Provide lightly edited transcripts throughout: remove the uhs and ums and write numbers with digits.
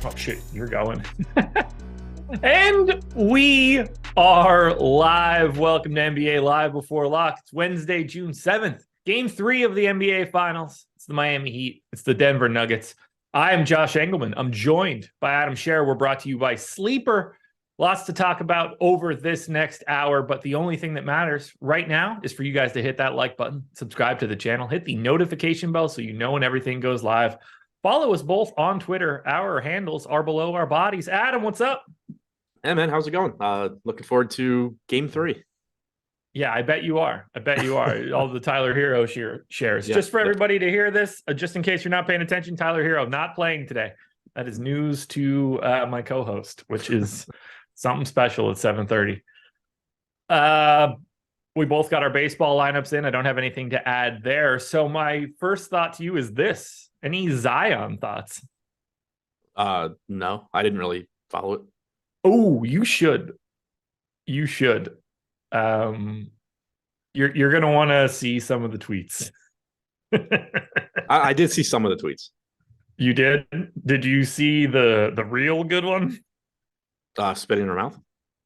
Oh shit, you're going. And we are live. Welcome to NBA Live Before Lock. It's Wednesday, June 7th. Game 3 of the NBA Finals. It's the Miami Heat. It's the Denver Nuggets. I am Josh Engleman. I'm joined by Adam Scherer. We're brought to you by Sleeper. Lots to talk about over this next hour, but the only thing that matters right now is for you guys to hit that like button, subscribe to the channel, hit the notification bell so you know when everything goes live. Follow us both on Twitter. Our handles are below our bodies. Adam, what's up? Hey, man, how's it going? Looking forward to Game 3. Yeah, I bet you are. All the Tyler Hero shares. Yeah, just for everybody to hear this, just in case you're not paying attention, Tyler Hero not playing today. That is news to my co-host, which is something special at 7:30. We both got our baseball lineups in. I don't have anything to add there. So my first thought to you is this. Any Zion thoughts? No, I didn't really follow it. Oh, you should. You should. You're gonna want to see some of the tweets. I did see some of the tweets. You did? Did you see the real good one? Spitting in her mouth?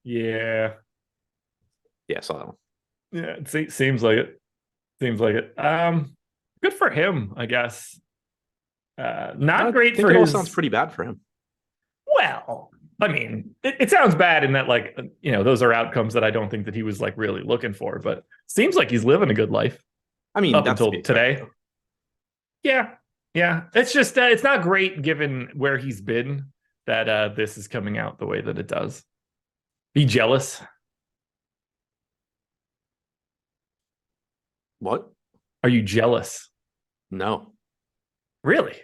Yeah. Yeah, I saw that one. Yeah, it seems like it. Good for him, I guess. Not great for him. It all sounds pretty bad for him. Well, I mean, it sounds bad in that, like, you know, those are outcomes that I don't think that he was like really looking for, but seems like he's living a good life. I mean, up until today. Yeah. It's just it's not great given where he's been that this is coming out the way that it does. Be jealous. What? Are you jealous? No. Really?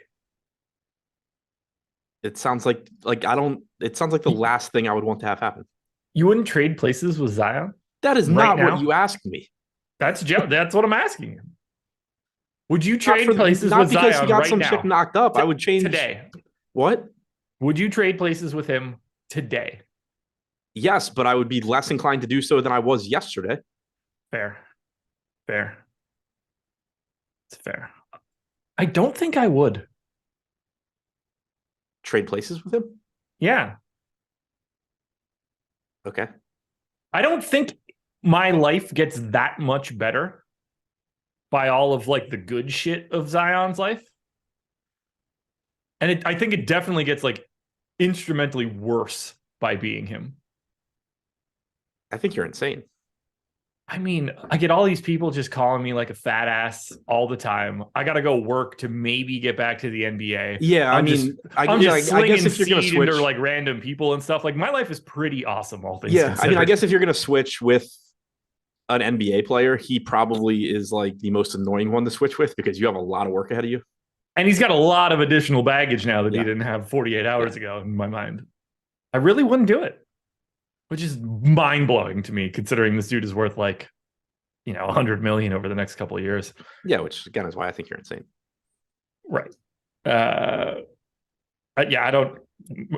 It sounds like it sounds like the last thing I would want to have happen. You wouldn't trade places with Zion? That is not what you asked me. That's what I'm asking you. Would you trade places with Zion? Not because he got some chick knocked up. I would change today. What? Would you trade places with him today? Yes, but I would be less inclined to do so than I was yesterday. Fair. It's fair. I don't think I would. Trade places with him? Yeah. Okay. I don't think my life gets that much better by all of like the good shit of Zion's life. And I think it definitely gets like instrumentally worse by being him. I think you're insane. I mean, I get all these people just calling me like a fat ass all the time. I got to go work to maybe get back to the NBA. Yeah, I guess if you're going to switch into like random people and stuff, like my life is pretty awesome, all things considered. I mean, I guess if you're going to switch with an NBA player, he probably is like the most annoying one to switch with because you have a lot of work ahead of you. And he's got a lot of additional baggage now that he didn't have 48 hours ago in my mind. I really wouldn't do it. Which is mind-blowing to me, considering this dude is worth like, you know, 100 million over the next couple of years. Yeah, which again is why I think you're insane. Right. I don't.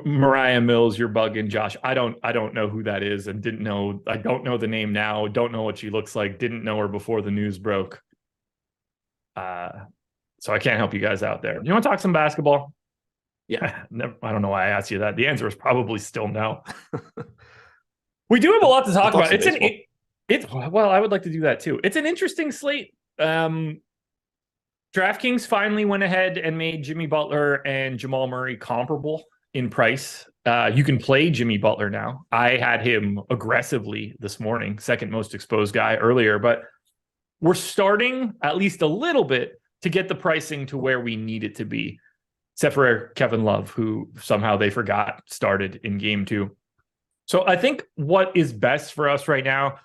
Mariah Mills, you're bugging, Josh. I don't know who that is, and didn't know. I don't know the name now. Don't know what she looks like. Didn't know her before the news broke. So I can't help you guys out there. You want to talk some basketball? Yeah. I don't know why I asked you that. The answer is probably still no. We do have a lot to talk about. Well, I would like to do that too. It's an interesting slate. DraftKings finally went ahead and made Jimmy Butler and Jamal Murray comparable in price. You can play Jimmy Butler now. I had him aggressively this morning, second most exposed guy earlier, but we're starting at least a little bit to get the pricing to where we need it to be, except for Kevin Love, who somehow they forgot started in game 2. So I think what is best for us right now,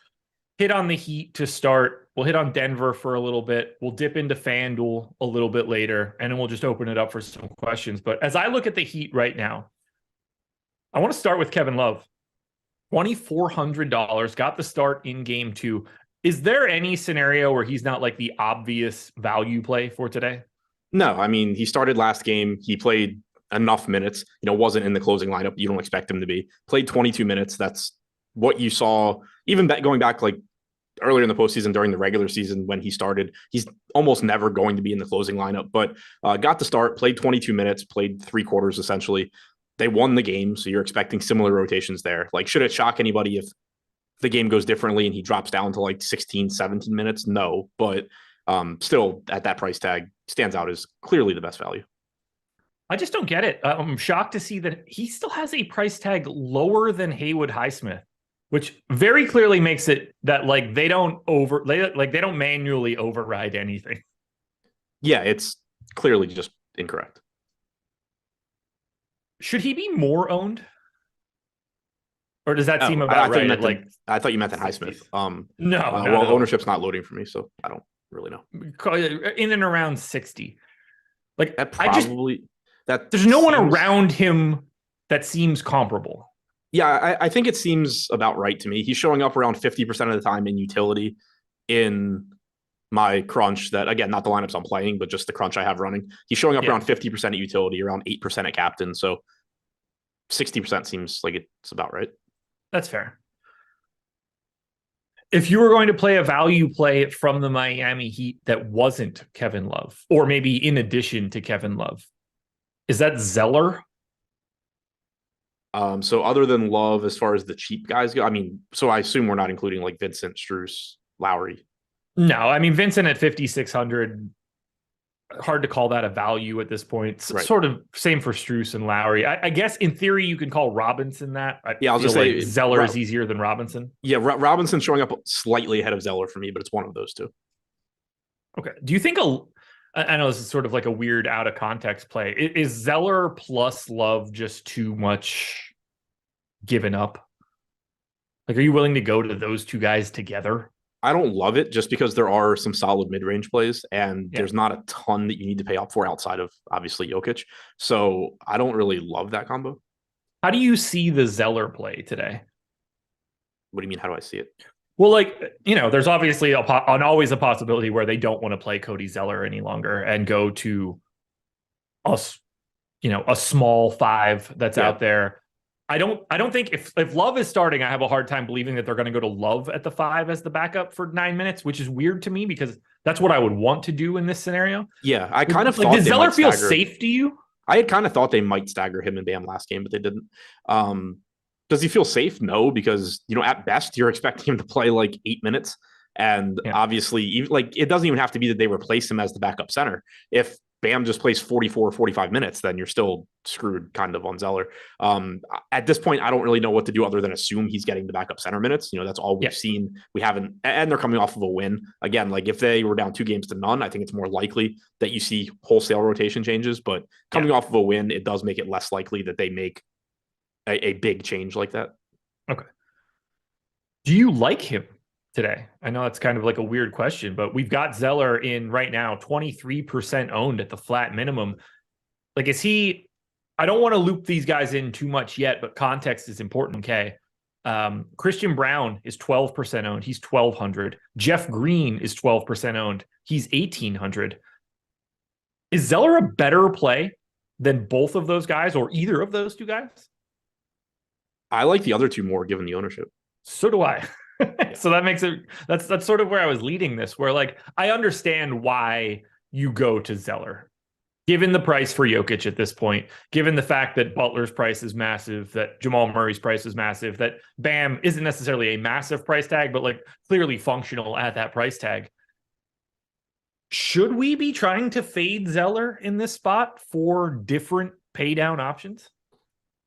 hit on the Heat to start. We'll hit on Denver for a little bit. We'll dip into FanDuel a little bit later, and then we'll just open it up for some questions. But as I look at the Heat right now, I want to start with Kevin Love. $2,400, got the start in game 2. Is there any scenario where he's not like the obvious value play for today? No, I mean, he started last game. He played enough minutes, wasn't in the closing lineup. You don't expect him to be. Played 22 minutes. That's what you saw, even going back like earlier in the postseason during the regular season when he started. He's almost never going to be in the closing lineup, but got to start, played 22 minutes, played 3 quarters essentially. They won the game, so you're expecting similar rotations there. Like, should it shock anybody if the game goes differently and he drops down to like 16, 17 minutes? No, but still at that price tag stands out as clearly the best value. I just don't get it. I'm shocked to see that he still has a price tag lower than Haywood Highsmith, which very clearly makes it that like they don't manually override anything. Yeah, it's clearly just incorrect. Should he be more owned? Or does that seem about right? I thought you meant that Highsmith. No. Ownership's not loading for me, so I don't really know. In and around 60. Like that probably there's no one around him that seems comparable. Yeah, I think it seems about right to me. He's showing up around 50% of the time in utility in my crunch that, again, not the lineups I'm playing, but just the crunch I have running. He's showing up around 50% at utility, around 8% at captain. So 60% seems like it's about right. That's fair. If you were going to play a value play from the Miami Heat that wasn't Kevin Love, or maybe in addition to Kevin Love, is that Zeller? So other than Love, as far as the cheap guys go, I mean, so I assume we're not including like Vincent, Strus, Lowry. No, I mean, Vincent at 5,600, hard to call that a value at this point. Right. Sort of same for Strus and Lowry. I guess in theory you can call Robinson that. Yeah, I'll just say Zeller is easier than Robinson. Yeah, Robinson's showing up slightly ahead of Zeller for me, but it's one of those two. Okay. Do you think I know this is sort of like a weird out of context play. Is Zeller plus Love just too much given up? Like, are you willing to go to those two guys together? I don't love it just because there are some solid mid-range plays and there's not a ton that you need to pay up for outside of obviously Jokic. So I don't really love that combo. How do you see the Zeller play today? What do you mean? How do I see it? Well, like, there's obviously always a possibility where they don't want to play Cody Zeller any longer and go to us, a small five that's out there. I don't think if Love is starting, I have a hard time believing that they're going to go to Love at the 5 as the backup for 9 minutes, which is weird to me because that's what I would want to do in this scenario. Yeah, I kind of thought does Zeller feel safe to you? I had kind of thought they might stagger him and Bam last game, but they didn't. Does he feel safe? No, because at best you're expecting him to play like 8 minutes, and obviously, like it doesn't even have to be that they replace him as the backup center. If Bam just plays 44, 45 minutes, then you're still screwed kind of on Zeller. At this point, I don't really know what to do other than assume he's getting the backup center minutes. That's all we've seen. We haven't, and they're coming off of a win. Again, like if they were down 2-0, I think it's more likely that you see wholesale rotation changes, but coming off of a win, it does make it less likely that they make a big change like that. Okay. Do you like him today? I know that's kind of like a weird question, but we've got Zeller in right now 23% owned at the flat minimum. Like, I don't want to loop these guys in too much yet, but context is important. Okay. Christian Braun is 12% owned. He's 1,200. Jeff Green is 12% owned. He's 1,800. Is Zeller a better play than both of those guys or either of those two guys? I like the other two more given the ownership. So do I. So that makes it, that's sort of where I was leading this, where like, I understand why you go to Zeller, given the price for Jokic at this point, given the fact that Butler's price is massive, that Jamal Murray's price is massive, that Bam isn't necessarily a massive price tag, but like clearly functional at that price tag. Should we be trying to fade Zeller in this spot for different pay down options?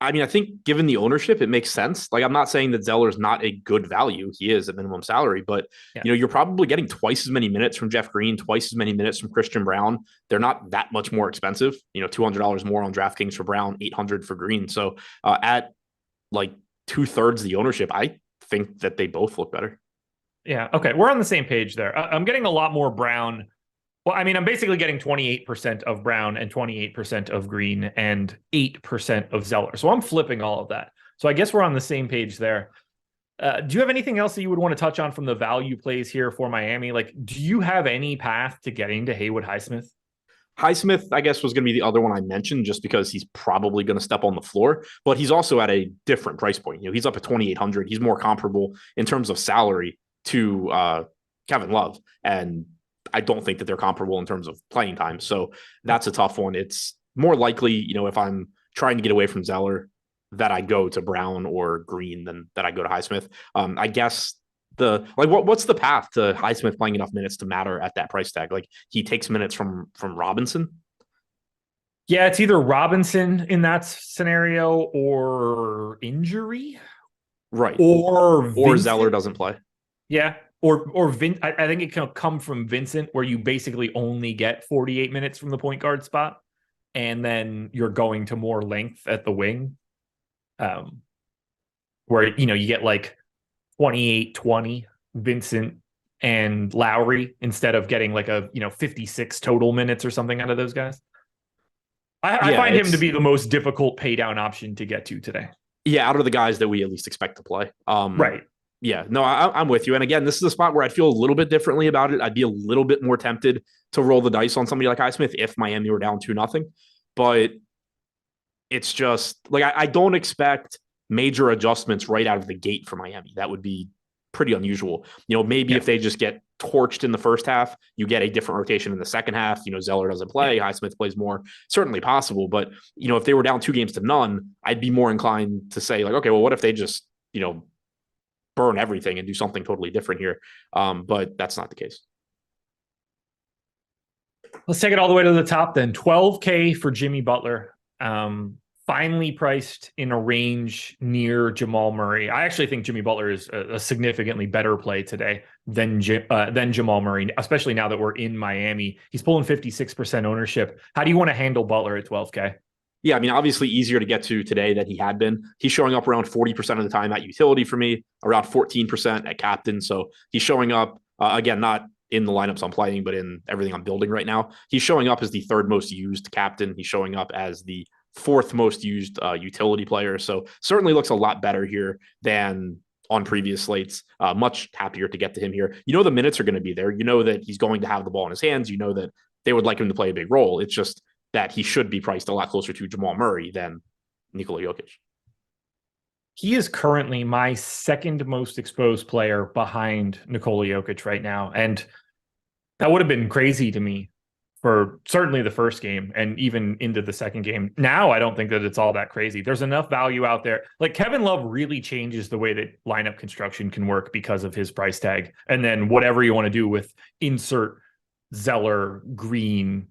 I mean, I think given the ownership, it makes sense. Like, I'm not saying that Zeller's not a good value. He is at minimum salary, but you're probably getting twice as many minutes from Jeff Green, twice as many minutes from Christian Braun. They're not that much more expensive. $200 more on DraftKings for Braun, $800 for Green. So at like 2/3 the ownership, I think that they both look better. Yeah. Okay. We're on the same page there. I'm getting a lot more Braun. Well, I mean, I'm basically getting 28% of Braun and 28% of Green and 8% of Zeller. So I'm flipping all of that. So I guess we're on the same page there. Do you have anything else that you would want to touch on from the value plays here for Miami? Like, do you have any path to getting to Haywood Highsmith? Highsmith, I guess, was going to be the other one I mentioned just because he's probably going to step on the floor, but he's also at a different price point. He's up at 2,800. He's more comparable in terms of salary to Kevin Love. And I don't think that they're comparable in terms of playing time. So that's a tough one. It's more likely, if I'm trying to get away from Zeller, that I go to Brown or Green than that I go to Highsmith. I guess what's the path to Highsmith playing enough minutes to matter at that price tag? Like he takes minutes from Robinson. Yeah, it's either Robinson in that scenario or injury. Right. Or Zeller doesn't play. Yeah. Or I think it can come from Vincent, where you basically only get 48 minutes from the point guard spot, and then you're going to more length at the wing. Where you get like 28-20 Vincent and Lowry instead of getting like a 56 total minutes or something out of those guys. I find him to be the most difficult pay down option to get to today. Yeah, out of the guys that we at least expect to play. Right. Yeah, no, I'm with you. And again, this is a spot where I'd feel a little bit differently about it. I'd be a little bit more tempted to roll the dice on somebody like Highsmith if Miami were down 2-0. But it's just like I don't expect major adjustments right out of the gate for Miami. That would be pretty unusual. Maybe if they just get torched in the first half, you get a different rotation in the second half. Zeller doesn't play, Highsmith plays more. Certainly possible. But, if they were down 2-0, I'd be more inclined to say like, okay, well, what if they just, burn everything and do something totally different here? But that's not the case. Let's take it all the way to the top then. $12K for Jimmy Butler. Finally priced in a range near Jamal Murray. I actually think Jimmy Butler is a significantly better play today than Jamal Murray, especially now that we're in Miami. He's pulling 56% ownership. How do you want to handle Butler at 12K? Yeah, I mean, obviously easier to get to today than he had been. He's showing up around 40% of the time at utility for me, around 14% at captain. So he's showing up, again, not in the lineups I'm playing, but in everything I'm building right now. He's showing up as the third most used captain. He's showing up as the fourth most used utility player. So certainly looks a lot better here than on previous slates. Much happier to get to him here. The minutes are going to be there. That he's going to have the ball in his hands. That they would like him to play a big role. It's just that he should be priced a lot closer to Jamal Murray than Nikola Jokic. He is currently my second most exposed player behind Nikola Jokic right now. And that would have been crazy to me for certainly the first game and even into the second game. Now, I don't think that it's all that crazy. There's enough value out there. Like Kevin Love really changes the way that lineup construction can work because of his price tag. And then whatever you want to do with insert Zeller, Green,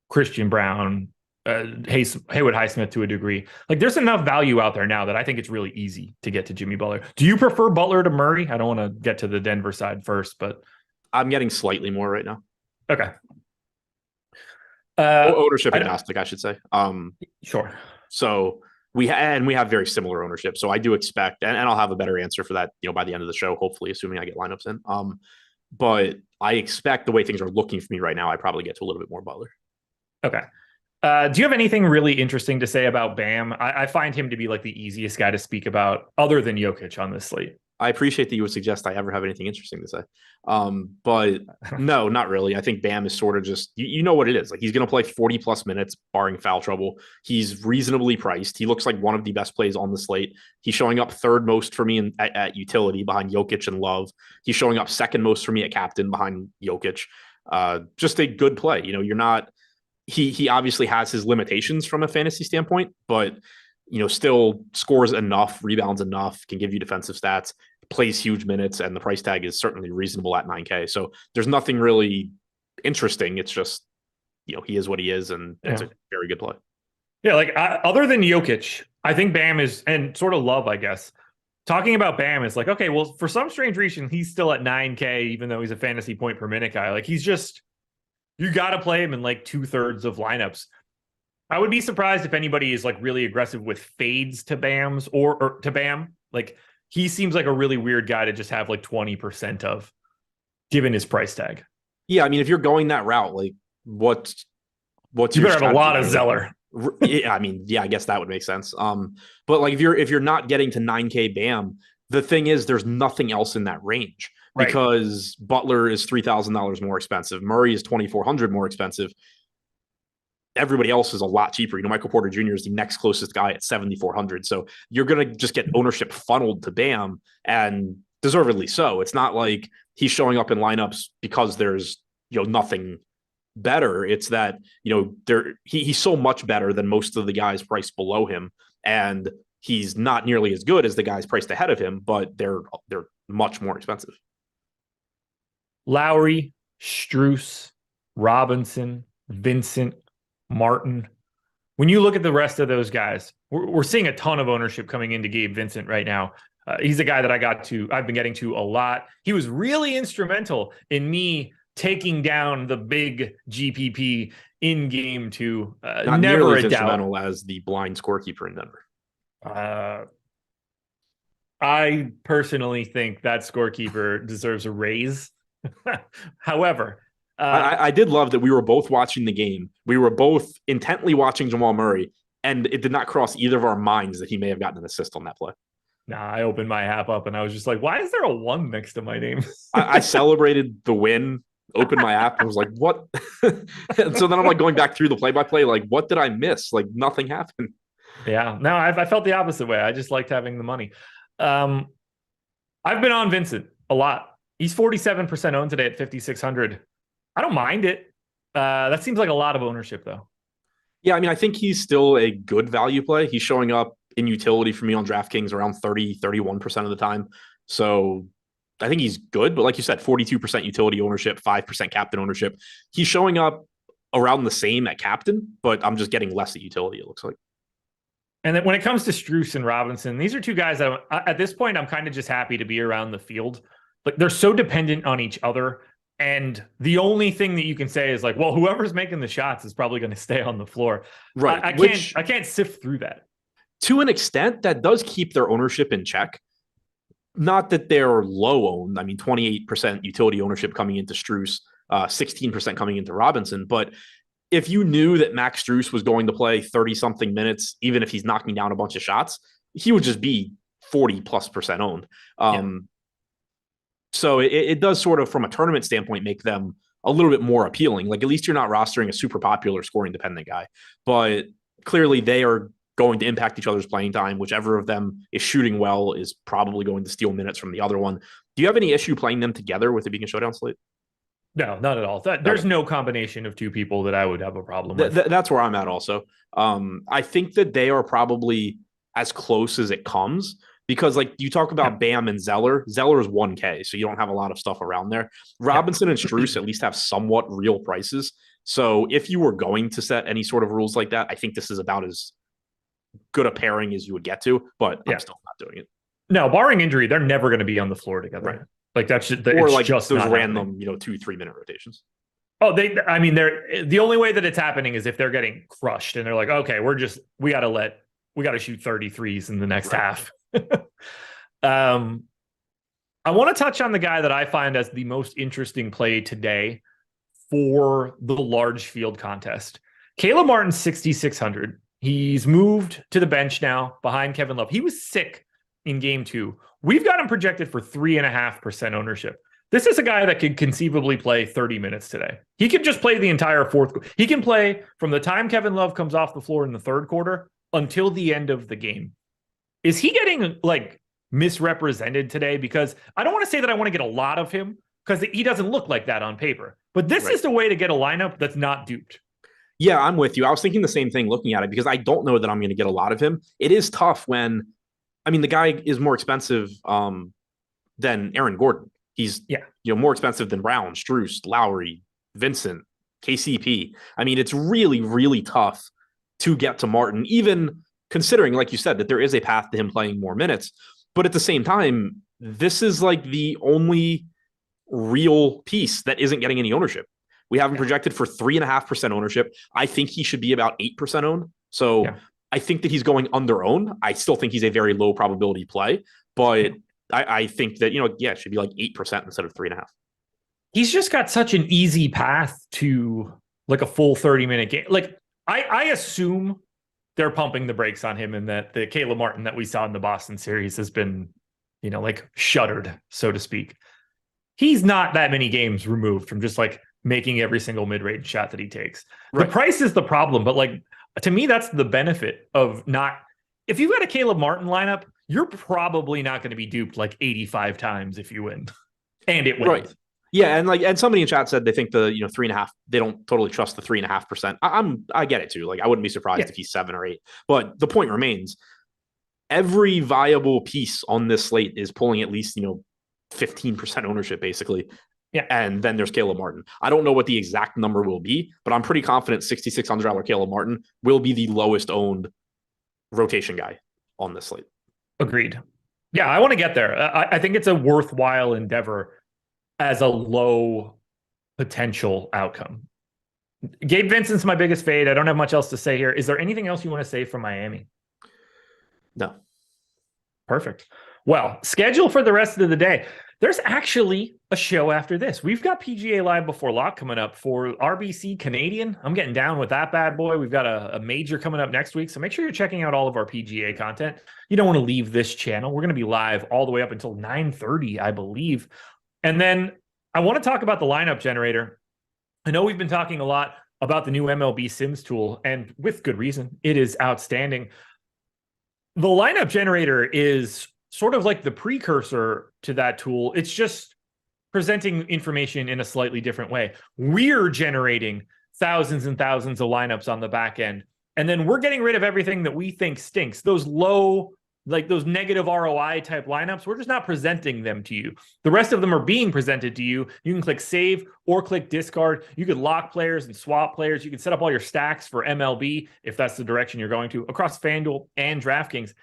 Christian Brown, Haywood Highsmith to a degree. Like there's enough value out there now that I think it's really easy to get to Jimmy Butler. Do you prefer Butler to Murray? I don't want to get to the Denver side first, but I'm getting slightly more right now. Okay. Ownership agnostic, I should say. Sure. So we have very similar ownership. So I do expect, and I'll have a better answer for that, by the end of the show, hopefully, assuming I get lineups in. But I expect the way things are looking for me right now, I probably get to a little bit more Butler. Okay. Do you have anything really interesting to say about Bam? I find him to be like the easiest guy to speak about other than Jokic on this slate. I appreciate that you would suggest I ever have anything interesting to say. But no, not really. I think Bam is sort of just, you know what it is. Like he's going to play 40 plus minutes, barring foul trouble. He's reasonably priced. He looks like one of the best plays on the slate. He's showing up third most for me at utility behind Jokic and Love. He's showing up second most for me at captain behind Jokic. Just a good play. You're not, he obviously has his limitations from a fantasy standpoint, but still scores enough, rebounds enough, can give you defensive stats, plays huge minutes, and the price tag is certainly reasonable at 9K. So there's nothing really interesting. It's just, he is what he is, and it's a very good play. Yeah, like other than Jokic, I think Bam is, and sort of Love, I guess. Talking about Bam is like, okay, well, for some strange reason, he's still at 9K, even though he's a fantasy point per minute guy. Like he's just, you got to play him in like 2/3 of lineups. I would be surprised if anybody is like really aggressive with fades to Bams or to Bam. Like he seems like a really weird guy to just have like 20% of, given his price tag. Yeah, I mean, if you're going that route, like what's you better have a lot of Zeller. Yeah, I mean, yeah, I guess that would make sense. But like if you're not getting to 9K Bam, the thing is there's nothing else in that range. Right. Because Butler is $3,000 more expensive. Murray is $2,400 more expensive. Everybody else is a lot cheaper. Michael Porter Jr. is the next closest guy at $7,400. So you're going to just get ownership funneled to Bam, and deservedly so. It's not like he's showing up in lineups because there's, nothing better. It's that, he's so much better than most of the guys priced below him. And he's not nearly as good as the guys priced ahead of him, but they're much more expensive. Lowry, Strus, Robinson, Vincent, Martin. When you look at the rest of those guys, we're seeing a ton of ownership coming into Gabe Vincent right now. He's a guy that I've been getting to a lot. He was really instrumental in me taking down the big GPP in game 2. Not never nearly as a doubt. instrumental as the blind scorekeeper in Denver. I personally think that scorekeeper deserves a raise. However, I did love that we were both watching the game. We were both intently watching Jamal Murray, and it did not cross either of our minds that he may have gotten an assist on that play. Nah, I opened my app up and I was just like, why is there a 1 next to my name? I celebrated the win, opened my app, and was like, what? And so then I'm like going back through the play-by-play, like, what did I miss? Like, nothing happened. Yeah, no, I felt the opposite way. I just liked having the money. I've been on Vincent a lot. He's 47% owned today at 5,600. I don't mind it. That seems like a lot of ownership, though. Yeah, I mean, I think he's still a good value play. He's showing up in utility for me on DraftKings around 31% of the time. So I think he's good. But like you said, 42% utility ownership, 5% captain ownership. He's showing up around the same at captain, but I'm just getting less at utility, it looks like. And then when it comes to Strus and Robinson, these are two guys that at this point, I'm kind of just happy to be around the field. Like, they're so dependent on each other. And the only thing that you can say is like, well, whoever's making the shots is probably going to stay on the floor. Right. I can't sift through that. To an extent, that does keep their ownership in check. Not that they're low owned. I mean, 28% utility ownership coming into Strus, 16% coming into Robinson. But if you knew that Max Strus was going to play 30-something minutes, even if he's knocking down a bunch of shots, he would just be 40+% owned. So it does sort of, from a tournament standpoint, make them a little bit more appealing. Like, at least you're not rostering a super popular scoring dependent guy. But clearly they are going to impact each other's playing time. Whichever of them is shooting well is probably going to steal minutes from the other one. Do you have any issue playing them together with it being a showdown slate? No, not at all. There's no combination of two people that I would have a problem with. That's where I'm at also. I think that they are probably as close as it comes. Because, like, you talk about Bam and Zeller. Zeller is 1K, so you don't have a lot of stuff around there. Robinson and Strus at least have somewhat real prices. So if you were going to set any sort of rules like that, I think this is about as good a pairing as you would get to, but I'm still not doing it. No, barring injury, they're never going to be on the floor together. Right. Like, that's just, or like just those random, 2-3 minute rotations. Oh, they're the only way that it's happening is if they're getting crushed and they're like, okay, we got to shoot 33s in the next half. I want to touch on the guy that I find as the most interesting play today for the large field contest. Caleb Martin, 6,600. He's moved to the bench now behind Kevin Love. He was sick in game 2. We've got him projected for 3.5% ownership. This is a guy that could conceivably play 30 minutes today. He could just play the entire fourth. He can play from the time Kevin Love comes off the floor in the third quarter until the end of the game. Is he getting like misrepresented today? Because I don't want to say that I want to get a lot of him because he doesn't look like that on paper. But this is the way to get a lineup that's not duped. Yeah, I'm with you. I was thinking the same thing looking at it because I don't know that I'm going to get a lot of him. It is tough when, I mean, the guy is more expensive than Aaron Gordon. He's more expensive than Brown, Strus, Lowry, Vincent, KCP. I mean, it's really, really tough to get to Martin, even considering, like you said, that there is a path to him playing more minutes. But at the same time, this is like the only real piece that isn't getting any ownership. We have him projected for 3.5% ownership. I think he should be about 8% owned. So I think that he's going under owned. I still think he's a very low probability play, but I think that, it should be like 8% instead of 3.5. He's just got such an easy path to like a full 30-minute game. Like I assume they're pumping the brakes on him and that the Caleb Martin that we saw in the Boston series has been, like shuttered, so to speak. He's not that many games removed from just like making every single mid-range shot that he takes. Right. The price is the problem, but like, to me, that's the benefit of not, if you've got a Caleb Martin lineup, you're probably not going to be duped like 85 times if you win. And it wins. Right. Yeah, and somebody in chat said they think the 3.5. They don't totally trust the 3.5%. I get it too. Like I wouldn't be surprised if he's 7 or 8. But the point remains, every viable piece on this slate is pulling at least 15% ownership basically. Yeah, and then there's Caleb Martin. I don't know what the exact number will be, but I'm pretty confident $6,600 Caleb Martin will be the lowest owned rotation guy on this slate. Agreed. Yeah, I want to get there. I think it's a worthwhile endeavor as a low potential outcome. Gabe Vincent's my biggest fade. I don't have much else to say here. Is there anything else you want to say from Miami? No. Perfect. Well, schedule for the rest of the day. There's actually a show after this. We've got PGA Live Before Lock coming up for RBC Canadian. I'm getting down with that bad boy. We've got a major coming up next week. So make sure you're checking out all of our PGA content. You don't want to leave this channel. We're going to be live all the way up until 9:30, I believe. And then I want to talk about the lineup generator. I know we've been talking a lot about the new MLB Sims tool, and with good reason. It is outstanding. The lineup generator is sort of like the precursor to that tool. It's just presenting information in a slightly different way. We're generating thousands and thousands of lineups on the back end, and then we're getting rid of everything that we think stinks. Those low, like those negative ROI type lineups, we're just not presenting them to you. The rest of them are being presented to you. You can click save or click discard. You could lock players and swap players. You can set up all your stacks for MLB if that's the direction you're going to, across FanDuel and DraftKings.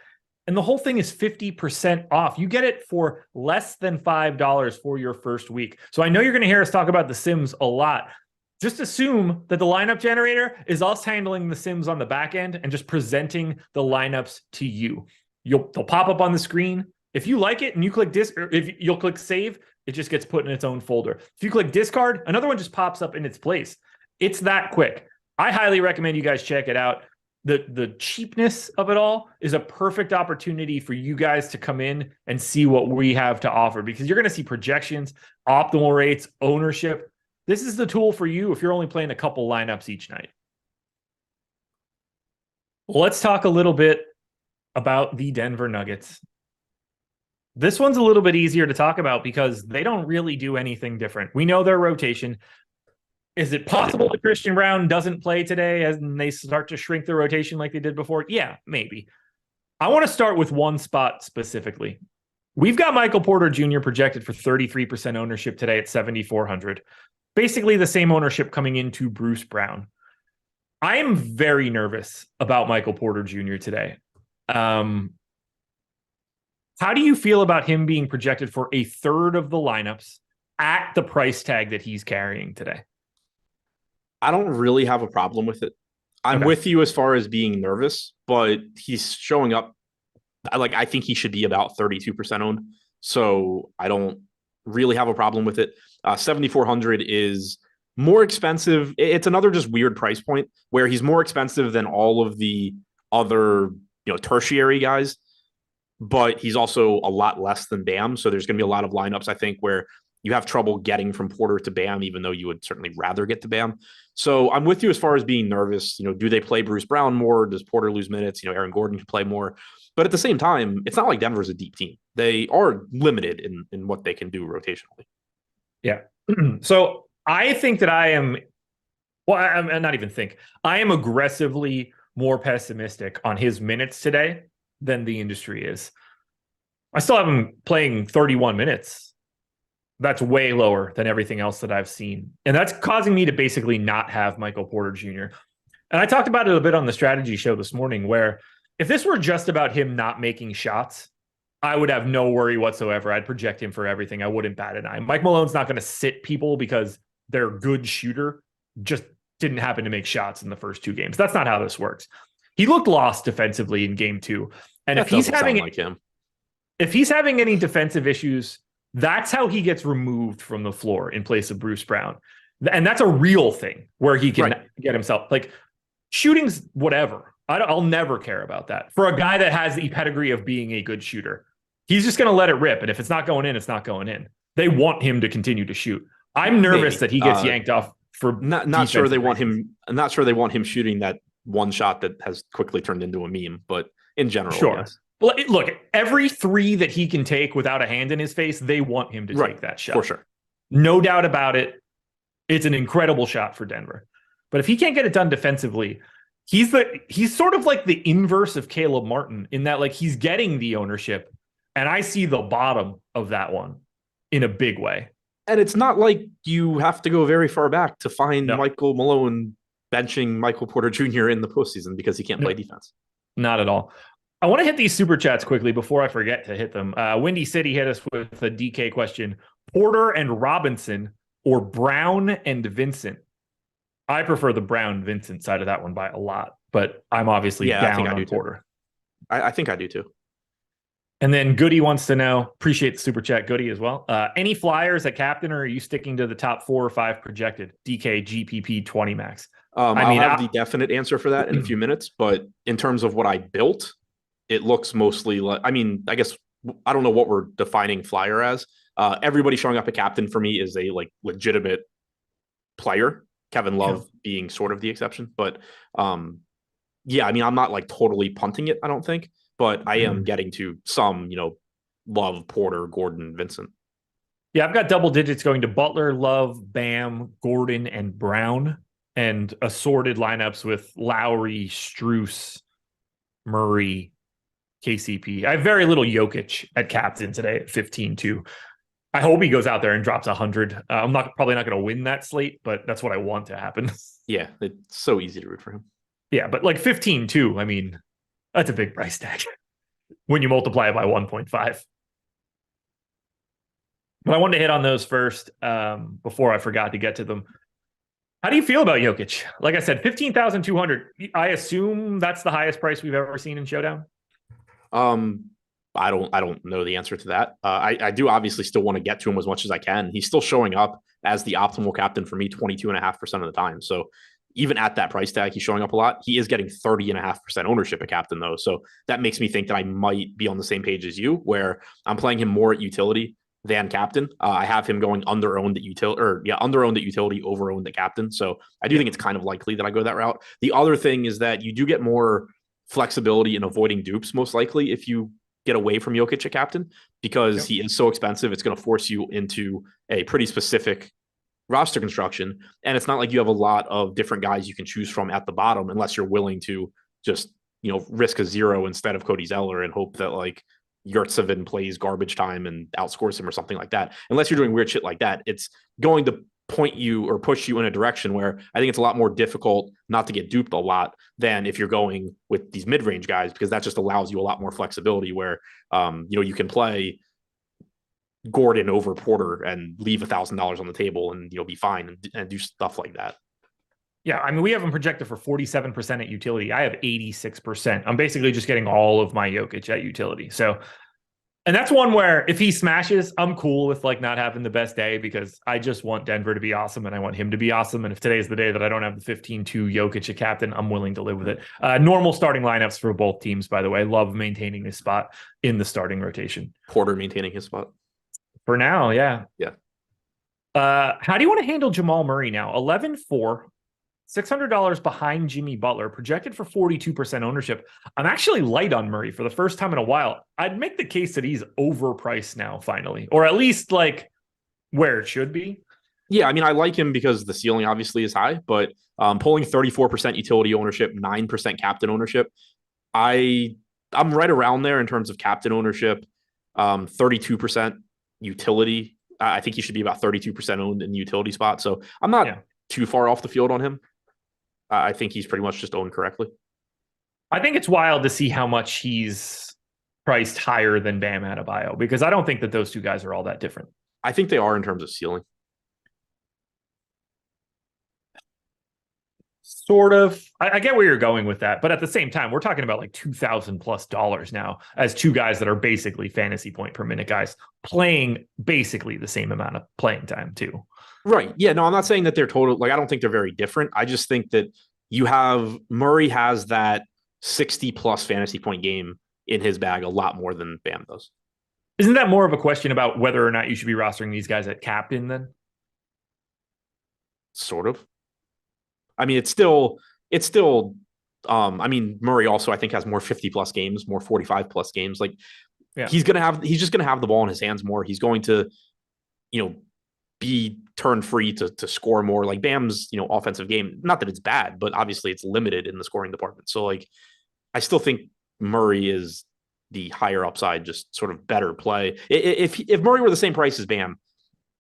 And the whole thing is 50% off. You get it for less than $5 for your first week. So I know you're going to hear us talk about the Sims a lot. Just assume that the lineup generator is us handling the Sims on the back end and just presenting the lineups to you. They'll pop up on the screen. If you like it and you click if you'll click save, it just gets put in its own folder. If you click discard, another one just pops up in its place. It's that quick. I highly recommend you guys check it out. The cheapness of it all is a perfect opportunity for you guys to come in and see what we have to offer, because you're going to see projections, optimal rates, ownership. This is the tool for you if you're only playing a couple lineups each night. Well, let's talk a little bit about the Denver Nuggets. This one's a little bit easier to talk about because they don't really do anything different. We know their rotation. Is it possible that Christian Brown doesn't play today and they start to shrink the rotation like they did before? Yeah, maybe. I want to start with one spot specifically. We've got Michael Porter Jr. projected for 33% ownership today at 7,400. Basically the same ownership coming into Bruce Brown. I am very nervous about Michael Porter Jr. today. How do you feel about him being projected for a third of the lineups at the price tag that he's carrying today? I don't really have a problem with it. I'm with you as far as being nervous, but he's showing up. I think he should be about 32% owned. So I don't really have a problem with it. 7,400 is more expensive. It's another just weird price point where he's more expensive than all of the other, tertiary guys, but he's also a lot less than Bam. So there's going to be a lot of lineups, I think, where you have trouble getting from Porter to Bam, even though you would certainly rather get to Bam. So I'm with you as far as being nervous. Do they play Bruce Brown more? Does Porter lose minutes? Aaron Gordon can play more. But at the same time, it's not like Denver's a deep team. They are limited in what they can do rotationally. Yeah. So I think that I'm not even think. I am aggressively more pessimistic on his minutes today than the industry is. I still have him playing 31 minutes. That's way lower than everything else that I've seen. And that's causing me to basically not have Michael Porter Jr. And I talked about it a bit on the strategy show this morning, where if this were just about him not making shots, I would have no worry whatsoever. I'd project him for everything. I wouldn't bat an eye. Mike Malone's not going to sit people because their good shooter just didn't happen to make shots in the first two games. That's not how this works. He looked lost defensively in game two. And if he's having any defensive issues, that's how he gets removed from the floor in place of Bruce Brown. And that's a real thing where he can get himself, like, shooting's whatever. I'll never care about that. For a guy that has the pedigree of being a good shooter, he's just going to let it rip. And if it's not going in, it's not going in. They want him to continue to shoot. I'm nervous that he gets yanked off for not sure they want him. I'm not sure they want him shooting that one shot that has quickly turned into a meme, but in general, sure. Yes. Well, look, every three that he can take without a hand in his face, they want him to take that shot. For sure. No doubt about it. It's an incredible shot for Denver. But if he can't get it done defensively, he's sort of like the inverse of Caleb Martin in that like he's getting the ownership, and I see the bottom of that one in a big way. And it's not like you have to go very far back to find Michael Malone benching Michael Porter Jr. in the postseason because he can't play defense. Not at all. I want to hit these super chats quickly before I forget to hit them. Windy City hit us with a DK question. Porter and Robinson or Brown and Vincent? I prefer the Brown Vincent side of that one by a lot, but I'm obviously down on Porter. I think I do too. And then Goody wants to know, appreciate the super chat, Goody, as well. Any flyers at captain, or are you sticking to the top 4 or 5 projected? DK, GPP, 20 max. I'll have the definite answer for that in a few minutes, but in terms of what I built, it looks mostly like, I guess, I don't know what we're defining flyer as. Everybody showing up at captain for me is a like legitimate player. Kevin Love being sort of the exception, but I'm not like totally punting it, I don't think, but I am getting to some, Love, Porter, Gordon, Vincent. Yeah, I've got double digits going to Butler, Love, Bam, Gordon, and Brown, and assorted lineups with Lowry, Strus, Murray, KCP. I have very little Jokic at captain today at 15-2. I hope he goes out there and drops 100. I'm probably not going to win that slate, but that's what I want to happen. Yeah, it's so easy to root for him. Yeah, but like 15-2, that's a big price tag when you multiply it by 1.5. But I wanted to hit on those first before I forgot to get to them. How do you feel about Jokic? Like I said, 15,200. I assume that's the highest price we've ever seen in Showdown. I don't know the answer to that. I do obviously still want to get to him as much as I can. He's still showing up as the optimal captain for me 22.5% of the time. So even at that price tag, he's showing up a lot. He is getting 30.5% ownership at captain though. So that makes me think that I might be on the same page as you, where I'm playing him more at utility than captain. I have him going under-owned at utility, under-owned at utility, over-owned at captain. So I do think it's kind of likely that I go that route. The other thing is that you do get more flexibility in avoiding dupes, most likely, if you get away from Jokic at captain, because he is so expensive. It's going to force you into a pretty specific roster construction. And it's not like you have a lot of different guys you can choose from at the bottom, unless you're willing to just, risk a 0 instead of Cody Zeller and hope that like Yurtseven plays garbage time and outscores him or something like that. Unless you're doing weird shit like that, it's going to point you or push you in a direction where I think it's a lot more difficult not to get duped a lot than if you're going with these mid-range guys, because that just allows you a lot more flexibility where, you can play Gordon over Porter and leave $1,000 on the table and, be fine and do stuff like that. Yeah. We have him projected for 47% at utility. I have 86%. I'm basically just getting all of my Jokic at utility. So, and that's one where if he smashes, I'm cool with like not having the best day, because I just want Denver to be awesome and I want him to be awesome. And if today's the day that I don't have the 15-2 Jokic at captain, I'm willing to live with it. Normal starting lineups for both teams, by the way. Love maintaining his spot in the starting rotation. Porter maintaining his spot. For now, yeah. Yeah. How do you want to handle Jamal Murray now? 11-4. $600 behind Jimmy Butler, projected for 42% ownership. I'm actually light on Murray for the first time in a while. I'd make the case that he's overpriced now, finally, or at least like where it should be. Yeah, I like him because the ceiling obviously is high, but pulling 34% utility ownership, 9% captain ownership, I'm right around there in terms of captain ownership, 32% utility. I think he should be about 32% owned in the utility spot. So I'm not too far off the field on him. I think he's pretty much just owned correctly. I think it's wild to see how much he's priced higher than Bam Adebayo, because I don't think that those two guys are all that different. I think they are in terms of ceiling. Sort of. I get where you're going with that, but at the same time, we're talking about like $2,000+ now as two guys that are basically fantasy point per minute guys playing basically the same amount of playing time too. Right. Yeah. No, I'm not saying that they're total. Like, I don't think they're very different. I just think that Murray has that 60+ fantasy point game in his bag a lot more than Bam does. Isn't that more of a question about whether or not you should be rostering these guys at captain then? Sort of. It's still, Murray also, I think, has more 50+ games, more 45+ games. Like, he's just going to have the ball in his hands more. He's going to, be turned free to score more. Like Bam's, offensive game, not that it's bad, but obviously it's limited in the scoring department. So like, I still think Murray is the higher upside, just sort of better play. If Murray were the same price as Bam,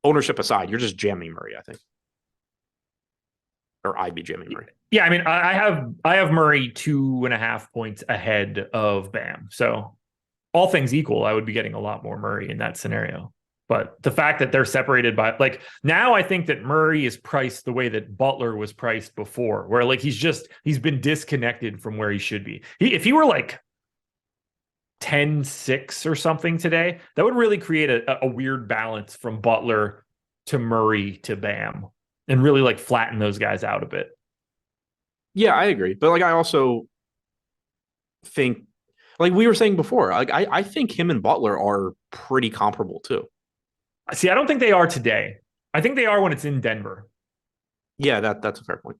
ownership aside, you're just jamming Murray, I think. Or I'd be jamming Murray. Yeah, I mean, I have Murray 2.5 points ahead of Bam. So all things equal, I would be getting a lot more Murray in that scenario. But the fact that they're separated by, like, now I think that Murray is priced the way that Butler was priced before, where like he's been disconnected from where he should be. If he were like 10-6 or something today, that would really create a weird balance from Butler to Murray to Bam and really like flatten those guys out a bit. Yeah, I agree. But like, I also think, like we were saying before, like I think him and Butler are pretty comparable too. See, I don't think they are today. I think they are when it's in Denver. Yeah, that's a fair point.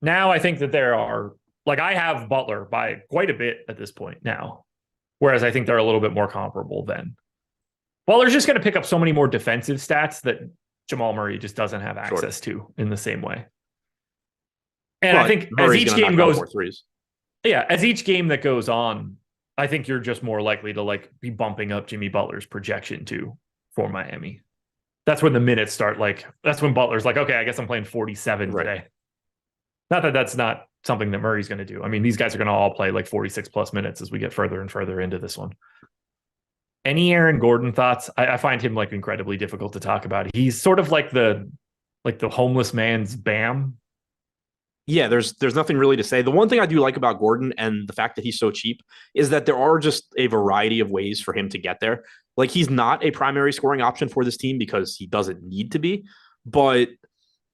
Now I think that there are, like, I have Butler by quite a bit at this point now, whereas I think they're a little bit more comparable then. Butler's just going to pick up so many more defensive stats that Jamal Murray just doesn't have access to in the same way. And I think Murray's as each game goes, as each game that goes on, I think you're just more likely to like be bumping up Jimmy Butler's projection too for Miami. That's when the minutes start. Like, that's when Butler's like, okay, I guess I'm playing 47 today. Not that that's not something that Murray's going to do. I mean, these guys are going to all play like 46 plus minutes as we get further and further into this one. Any Aaron Gordon thoughts? I find him like incredibly difficult to talk about. He's sort of like the homeless man's Bam. Yeah, there's nothing really to say. The one thing I do like about Gordon and the fact that he's so cheap is that there are just a variety of ways for him to get there. Like, he's not a primary scoring option for this team because he doesn't need to be. But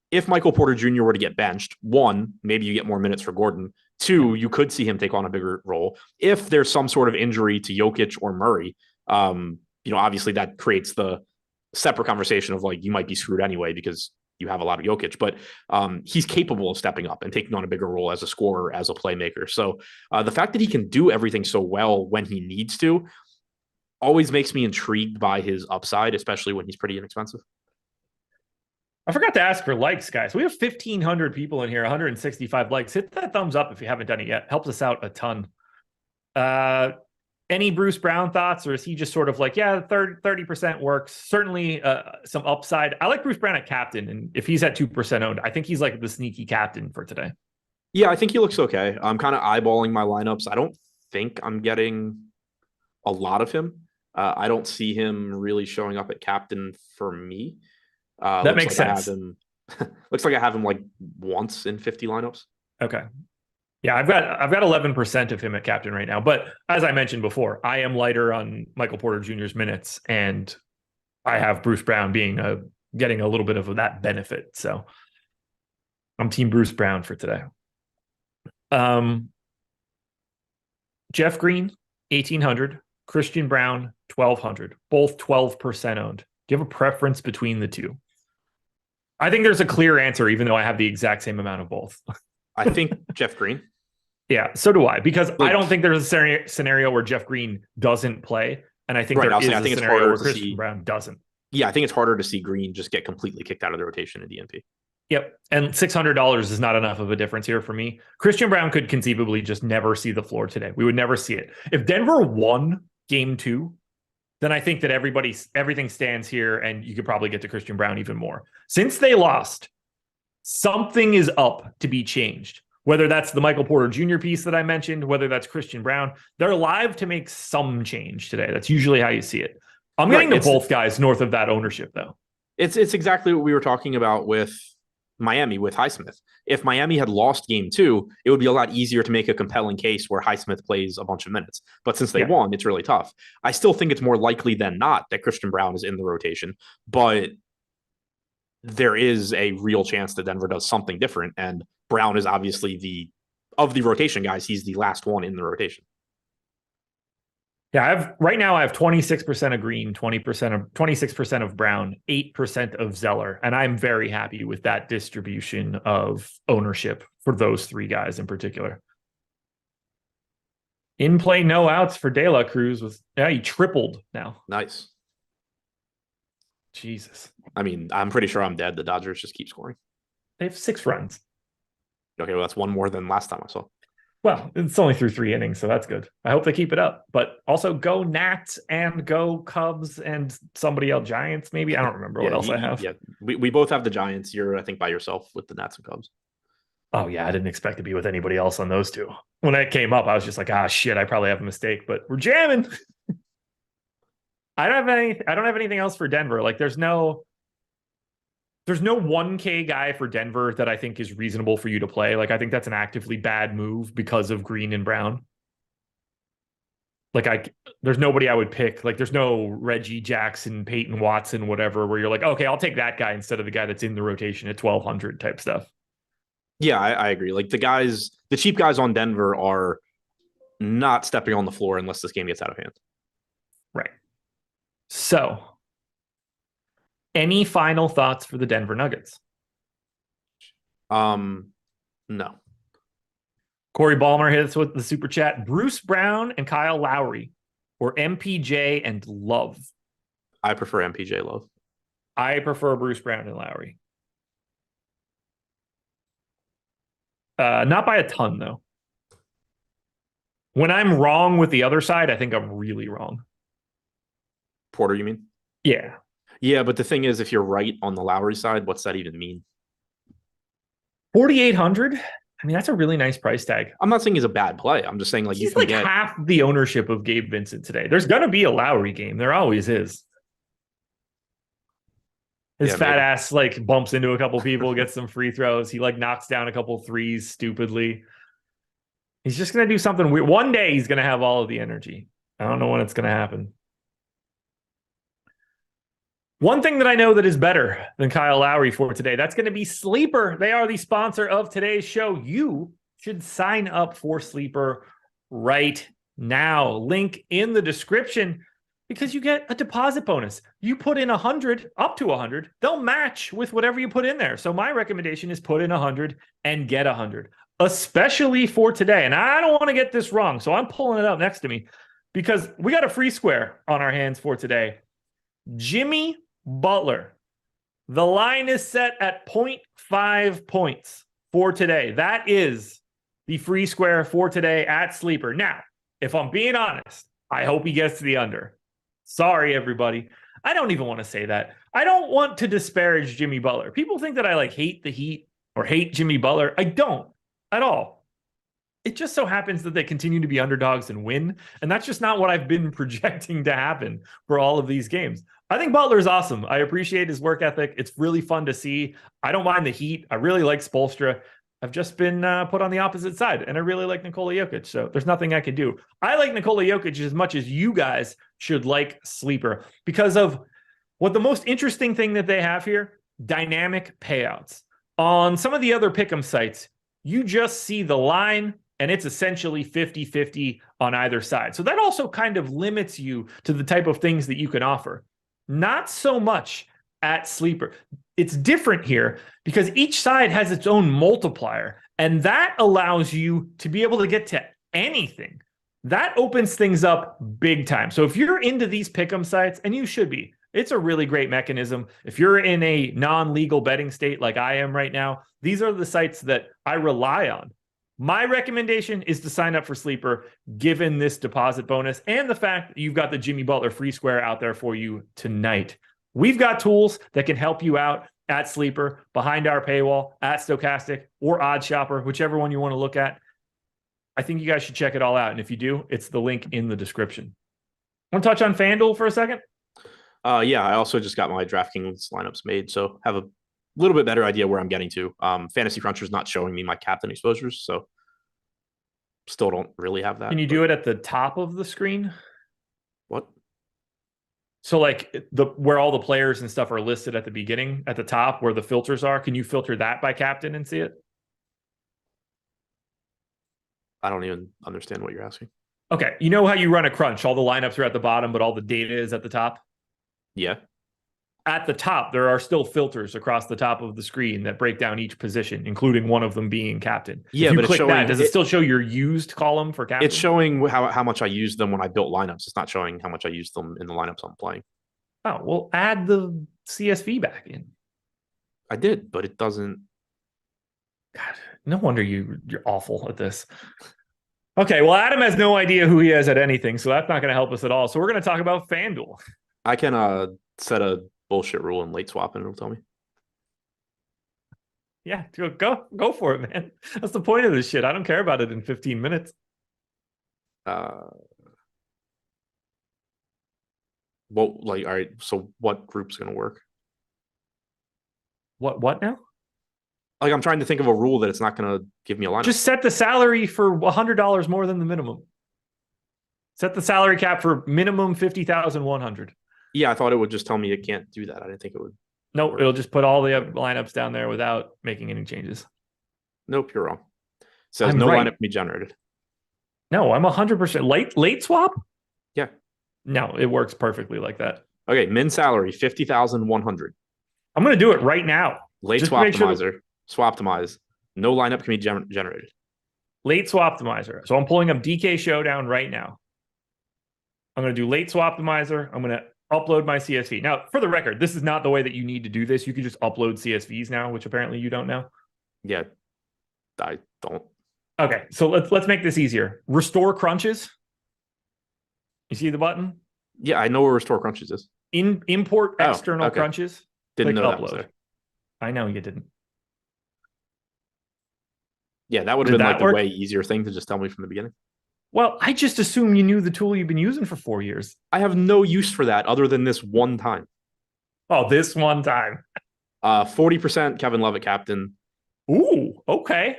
if Michael Porter Jr. were to get benched, one, maybe you get more minutes for Gordon. Two, you could see him take on a bigger role. If there's some sort of injury to Jokic or Murray, obviously that creates the separate conversation of like, you might be screwed anyway because you have a lot of Jokic, but he's capable of stepping up and taking on a bigger role as a scorer, as a playmaker. So the fact that he can do everything so well when he needs to always makes me intrigued by his upside, especially when he's pretty inexpensive. I forgot to ask for likes, guys. We have 1,500 people in here, 165 likes. Hit that thumbs up if you haven't done it yet. Helps us out a ton. Any Bruce Brown thoughts, or is he just sort of like, yeah, 30% works? Certainly some upside. I like Bruce Brown at captain, and if he's at 2% owned, I think he's like the sneaky captain for today. Yeah, I think he looks okay. I'm kind of eyeballing my lineups. I don't think I'm getting a lot of him. I don't see him really showing up at captain for me. That makes sense. Looks like I have him like once in 50 lineups. Okay. Yeah, I've got 11% of him at captain right now. But as I mentioned before, I am lighter on Michael Porter Jr.'s minutes, and I have Bruce Brown getting a little bit of that benefit. So I'm team Bruce Brown for today. Jeff Green, 1,800. Christian Brown, 1,200. Both 12% owned. Do you have a preference between the two? I think there's a clear answer, even though I have the exact same amount of both. I think Jeff Green. Yeah, so do I, because I don't think there's a scenario where Jeff Green doesn't play, and I think I think it's harder where Christian Brown doesn't. Yeah, I think it's harder to see Green just get completely kicked out of the rotation in DNP. Yep, and $600 is not enough of a difference here for me. Christian Brown could conceivably just never see the floor today. We would never see it. If Denver won Game 2, then I think that everything stands here, and you could probably get to Christian Brown even more. Since they lost, something is up to be changed. Whether that's the Michael Porter Jr. piece that I mentioned, whether that's Christian Brown, they're live to make some change today. That's usually how you see it. I'm getting to both guys north of that ownership, though. It's exactly what we were talking about with Miami, with Highsmith. If Miami had lost Game 2, it would be a lot easier to make a compelling case where Highsmith plays a bunch of minutes. But since they won, it's really tough. I still think it's more likely than not that Christian Brown is in the rotation, but there is a real chance that Denver does something different, and Brown is obviously of the rotation guys, he's the last one in the rotation. Yeah, right now I have 26% of Green, 26% of Brown, 8% of Zeller, and I'm very happy with that distribution of ownership for those three guys in particular. In play, no outs for De La Cruz he tripled now. Nice. Jesus. I mean, I'm pretty sure I'm dead. The Dodgers just keep scoring. They have 6 runs. Okay, well, that's one more than last time I saw. Well, it's only through 3 innings, so that's good. I hope they keep it up. But also go Nats and go Cubs and somebody else, Giants, maybe. I don't remember what else I have. Yeah, we both have the Giants. You're, I think, by yourself with the Nats and Cubs. Oh, yeah, I didn't expect to be with anybody else on those two. When it came up, I was just like, shit, I probably have a mistake, but we're jamming. I don't have anything else for Denver. Like, there's no 1K guy for Denver that I think is reasonable for you to play. Like, I think that's an actively bad move because of Green and Brown. Like, there's nobody I would pick. Like, there's no Reggie Jackson, Peyton Watson, whatever, where you're like, okay, I'll take that guy instead of the guy that's in the rotation at 1,200 type stuff. Yeah, I agree. Like, the cheap guys on Denver are not stepping on the floor unless this game gets out of hand. Right. So, any final thoughts for the Denver Nuggets? No. Corey Ballmer hits with the super chat. Bruce Brown and Kyle Lowry, or MPJ and Love? I prefer MPJ Love. I prefer Bruce Brown and Lowry. Not by a ton, though. When I'm wrong with the other side, I think I'm really wrong. Porter, you mean? Yeah. Yeah, but the thing is, if you're right on the Lowry side, what's that even mean? 4,800? I mean, that's a really nice price tag. I'm not saying he's a bad play. I'm just saying, like, he's like half the ownership of Gabe Vincent today. There's going to be a Lowry game. There always is. His fat ass like bumps into a couple people, gets some free throws. He like knocks down a couple threes stupidly. He's just going to do something weird. One day he's going to have all of the energy. I don't know when it's going to happen. One thing that I know that is better than Kyle Lowry for today, that's going to be Sleeper. They are the sponsor of today's show. You should sign up for Sleeper right now. Link in the description because you get a deposit bonus. You put in 100, up to 100, they'll match with whatever you put in there. So my recommendation is put in 100 and get 100, especially for today. And I don't want to get this wrong, so I'm pulling it up next to me because we got a free square on our hands for today. Jimmy Butler. The line is set at 0.5 points for today. That is the free square for today at Sleeper. Now, if I'm being honest, I hope he gets to the under. Sorry, everybody. I don't even want to say that. I don't want to disparage Jimmy Butler. People think that I like hate the Heat or hate Jimmy Butler. I don't at all. It just so happens that they continue to be underdogs and win. And that's just not what I've been projecting to happen for all of these games. I think Butler's awesome. I appreciate his work ethic. It's really fun to see. I don't mind the Heat. I really like Spoelstra. I've just been put on the opposite side, and I really like Nikola Jokic, so there's nothing I can do. I like Nikola Jokic as much as you guys should like Sleeper because of what the most interesting thing that they have here, dynamic payouts. On some of the other pick'em sites, you just see the line, and it's essentially 50-50 on either side. So that also kind of limits you to the type of things that you can offer. Not so much at Sleeper. It's different here because each side has its own multiplier, and that allows you to be able to get to anything. That opens things up big time. So if you're into these pick'em sites, and you should be, it's a really great mechanism. If you're in a non-legal betting state like I am right now, these are the sites that I rely on. My recommendation is to sign up for Sleeper, given this deposit bonus and the fact that you've got the Jimmy Butler free square out there for you tonight. We've got tools that can help you out at Sleeper, behind our paywall, at Stochastic, or Odd Shopper, whichever one you want to look at. I think you guys should check it all out. And if you do, it's the link in the description. Want to touch on FanDuel for a second? Yeah, I also just got my DraftKings lineups made, so have a little bit better idea where I'm getting to. Fantasy Cruncher's not showing me my captain exposures, so still don't really have that. Can you do it at the top of the screen? What? So like where all the players and stuff are listed at the beginning, at the top where the filters are, can you filter that by captain and see it? I don't even understand what you're asking. Okay. You know how you run a crunch, all the lineups are at the bottom, but all the data is at the top? Yeah. At the top, there are still filters across the top of the screen that break down each position, including one of them being captain. Yeah, if you but click it's showing, that, does it still show your used column for captain? It's showing how much I used them when I built lineups. It's not showing how much I used them in the lineups I'm playing. Oh, well, add the CSV back in. I did, but it doesn't. God, no wonder you're awful at this. Okay, well, Adam has no idea who he has at anything, so that's not going to help us at all. So we're going to talk about FanDuel. I can set a bullshit rule in late swap and it'll tell me. Yeah, go for it, man. That's the point of this shit. I don't care about it in 15 minutes. Well, like, all right, so what group's going to work? What now? Like, I'm trying to think of a rule that it's not going to give me a lineup. Just set the salary for $100 more than the minimum. Set the salary cap for minimum 50,100. Yeah, I thought it would just tell me it can't do that. I didn't think it would. Nope, it'll just put all the lineups down there without making any changes. Nope, you're wrong. It says no lineup can be generated. No, I'm 100% late swap. Yeah. No, it works perfectly like that. Okay, min salary 50,100. I'm going to do it right now. Late swap optimizer, swap optimize. No lineup can be generated. Late swap optimizer. So I'm pulling up DK Showdown right now. I'm going to do late swap optimizer. I'm going to upload my CSV. Now, for the record, this is not the way that you need to do this. You can just upload CSVs now, which apparently you don't know. Yeah, I don't. Okay, so let's make this easier. Restore crunches. You see the button? Yeah, I know where restore crunches is. Import external crunches. Didn't know upload. That was there. I know you didn't. Yeah, that would have been like the way easier thing to just tell me from the beginning. Well, I just assume you knew the tool you've been using for 4 years. I have no use for that other than this one time. Oh, this one time. 40% Kevin Love at captain. Ooh, okay.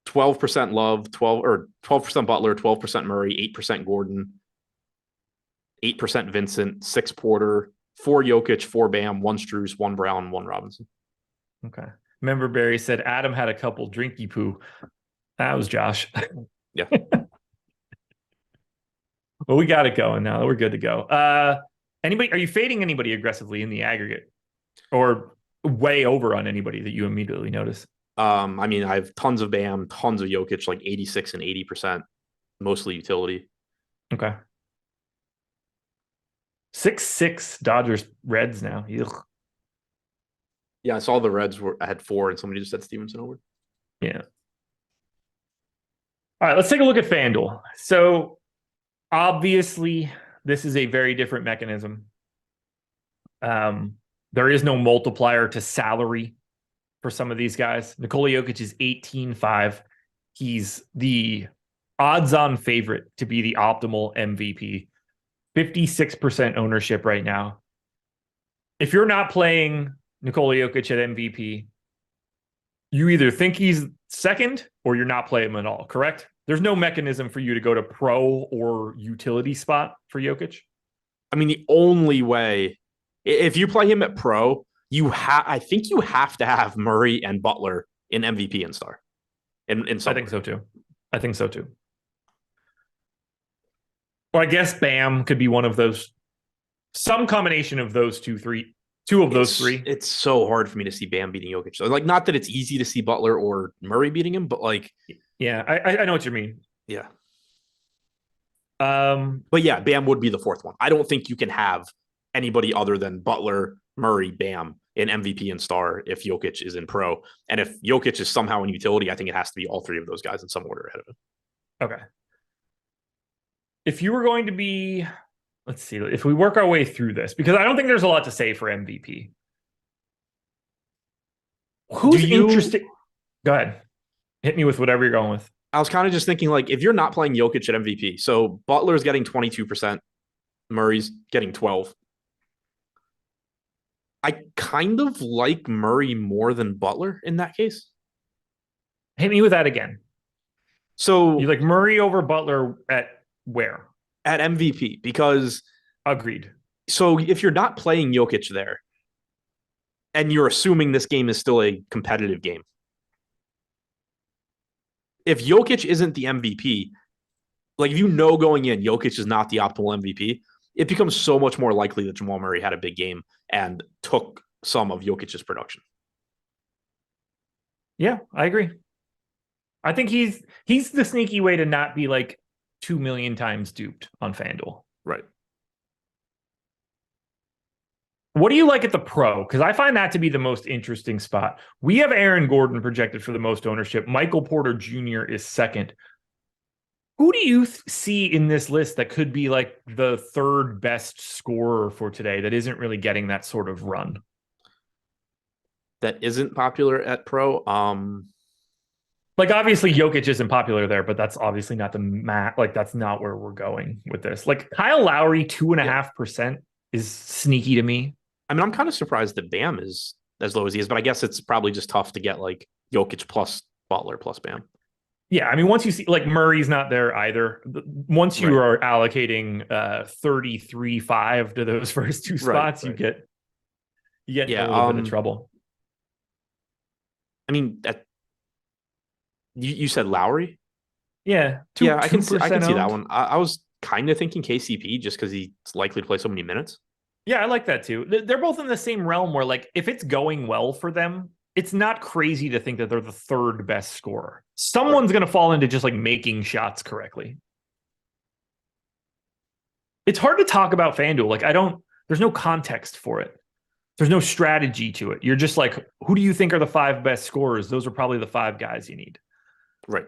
12% Love, 12% Butler, 12% Murray, 8% Gordon, 8% Vincent, 6 Porter, 4 Jokic, 4 Bam, 1 Strus, 1 Brown, 1 Robinson. Okay. Remember, Barry said Adam had a couple drinky poo. That was Josh. Yeah. Well, we got it going now. We're good to go. Are you fading anybody aggressively in the aggregate, or way over on anybody that you immediately notice? I mean, I have tons of Bam, tons of Jokic, like 86 and 80%, mostly utility. Okay. 6-6 Dodgers Reds now. Ugh. Yeah, I saw the Reds I had 4 and somebody just said Stevenson over. Yeah. All right, let's take a look at FanDuel. So obviously, this is a very different mechanism. There is no multiplier to salary for some of these guys. Nikola Jokic is 18.5. He's the odds-on favorite to be the optimal MVP. 56% ownership right now. If you're not playing Nikola Jokic at MVP, you either think he's second or you're not playing him at all, correct? There's no mechanism for you to go to pro or utility spot for Jokic. I mean, the only way, if you play him at pro, I think you have to have Murray and Butler in MVP and star. I think so too. Well, I guess Bam could be one of those. Some combination of those two of those three. It's so hard for me to see Bam beating Jokic. So, like, not that it's easy to see Butler or Murray beating him, but like, yeah, I know what you mean. Yeah. But yeah, Bam would be the fourth one. I don't think you can have anybody other than Butler, Murray, Bam in MVP and star if Jokic is in pro. And if Jokic is somehow in utility, I think it has to be all 3 of those guys in some order ahead of him. Okay. If you were going to be, let's see, if we work our way through this, because I don't think there's a lot to say for MVP. Who's interested? Go ahead. Hit me with whatever you're going with. I was kind of just thinking, like, if you're not playing Jokic at MVP, so Butler's getting 22%, Murray's getting 12%. I kind of like Murray more than Butler in that case. Hit me with that again. So you like Murray over Butler at where? At MVP, because agreed. So if you're not playing Jokic there, and you're assuming this game is still a competitive game, if Jokic isn't the MVP, like, if you know going in Jokic is not the optimal MVP, it becomes so much more likely that Jamal Murray had a big game and took some of Jokic's production. Yeah, I agree. I think he's the sneaky way to not be like 2 million times duped on FanDuel. Right. What do you like at the pro? Because I find that to be the most interesting spot. We have Aaron Gordon projected for the most ownership. Michael Porter Jr. is second. Who do you see in this list that could be like the third best scorer for today that isn't really getting that sort of run? That isn't popular at pro. Like obviously Jokic isn't popular there, but that's obviously not that's not where we're going with this. Like Kyle Lowry, 2.5% is sneaky to me. I mean, I'm kind of surprised that Bam is as low as he is, but I guess it's probably just tough to get like Jokic plus Butler plus Bam. Yeah, I mean, once you see like Murray's not there either. Once you are allocating 33.5 to those first two spots, you get in a little bit of trouble. I mean, you said Lowry? Yeah, I can see that one. I was kind of thinking KCP just because he's likely to play so many minutes. Yeah, I like that too. They're both in the same realm where, like, if it's going well for them, it's not crazy to think that they're the third best scorer. Someone's going to fall into just like making shots correctly. It's hard to talk about FanDuel. Like, there's no context for it. There's no strategy to it. You're just like, who do you think are the 5 best scorers? Those are probably the 5 guys you need. Right.